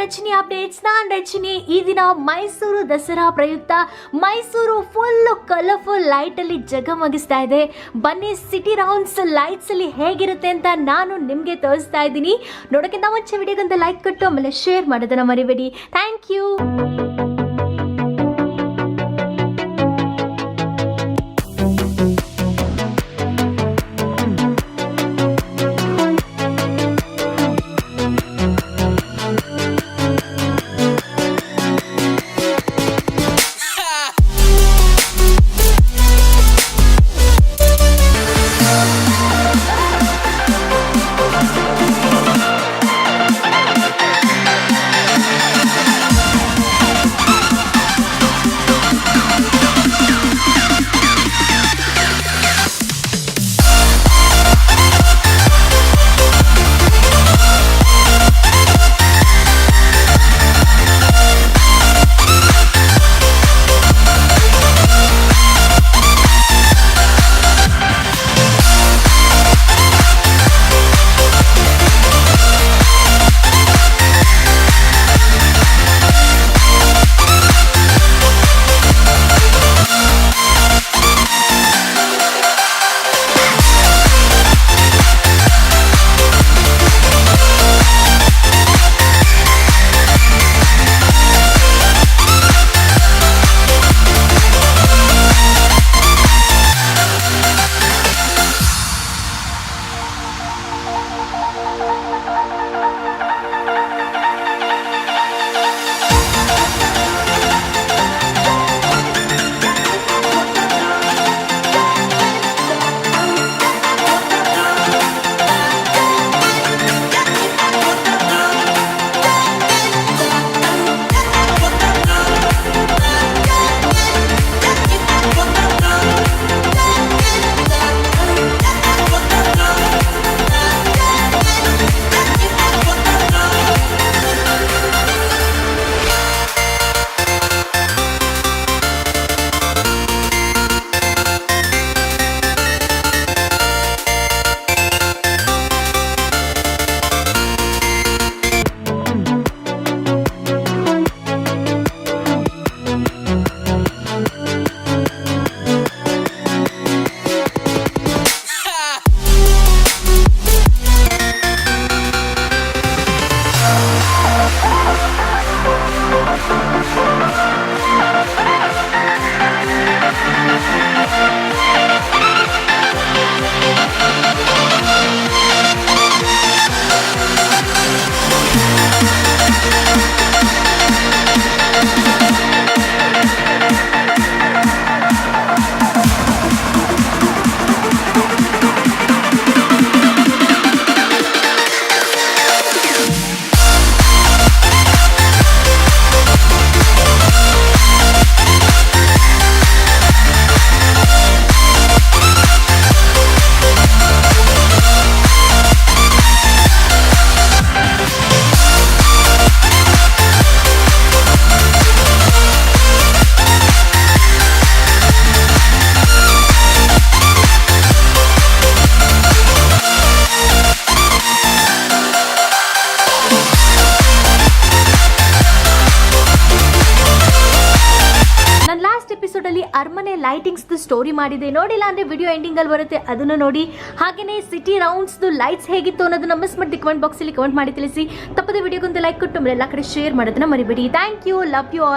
Rajani updates. ನಾನು ರಜನಿ. ಈ ದಿನ ಮೈಸೂರು ದಸರಾ ಪ್ರಯುಕ್ತ ಮೈಸೂರು ಫುಲ್ ಕಲರ್ಫುಲ್ ಲೈಟ್ ಅಲ್ಲಿ ಜಗಮಗಿಸ್ತಾ ಇದೆ. ಬನ್ನಿ ಸಿಟಿ ರೌಂಡ್ಸ್ ಲೈಟ್ಸ್ ಅಲ್ಲಿ ಹೇಗಿರುತ್ತೆ ಅಂತ ನಾನು ನಿಮಗೆ ತೋರಿಸ್ತಾ ಇದ್ದೀನಿ. ನೋಡೋಕ್ಕಿಂತ ಮುಂಚೆ ವಿಡಿಯೋಗೊಂದು ಲೈಕ್ ಕೊಟ್ಟು ಆಮೇಲೆ ಶೇರ್ ಮಾಡೋದನ್ನ ಮರಿಬೇಡಿ. Thank you. ಎಪಿಸೋಡಲ್ಲಿ ಅರಮನೆ ಲೈಟಿಂಗ್ಸ್ ಸ್ಟೋರಿ ಮಾಡಿದೆ. ನೋಡಿಲ್ಲ ಅಂದ್ರೆ ವಿಡಿಯೋ ಎಂಡಿಂಗ್ ಅಲ್ಲಿ ಬರುತ್ತೆ, ಅದನ್ನು ನೋಡಿ. ಹಾಗೇನೆ ಸಿಟಿ ರೌಂಡ್ಸ್ ಲೈಟ್ಸ್ ಹೇಗಿತ್ತು ಅನ್ನೋದನ್ನ ಮಿಸ್ ಮಾಡಿ ಕಮೆಂಟ್ ಬಾಕ್ಸ್ ಅಲ್ಲಿ ಕಮೆಂಟ್ ಮಾಡಿ ತಿಳಿಸಿ. ತಪ್ಪದೆ ವಿಡಿಯೋಗೊಂದು ಲೈಕ್ ಕೊಟ್ಟು ಎಲ್ಲ ಕಡೆ ಶೇರ್ ಮಾಡೋದನ್ನ ಮರಿಬೇಡಿ. Thank you. Love you all.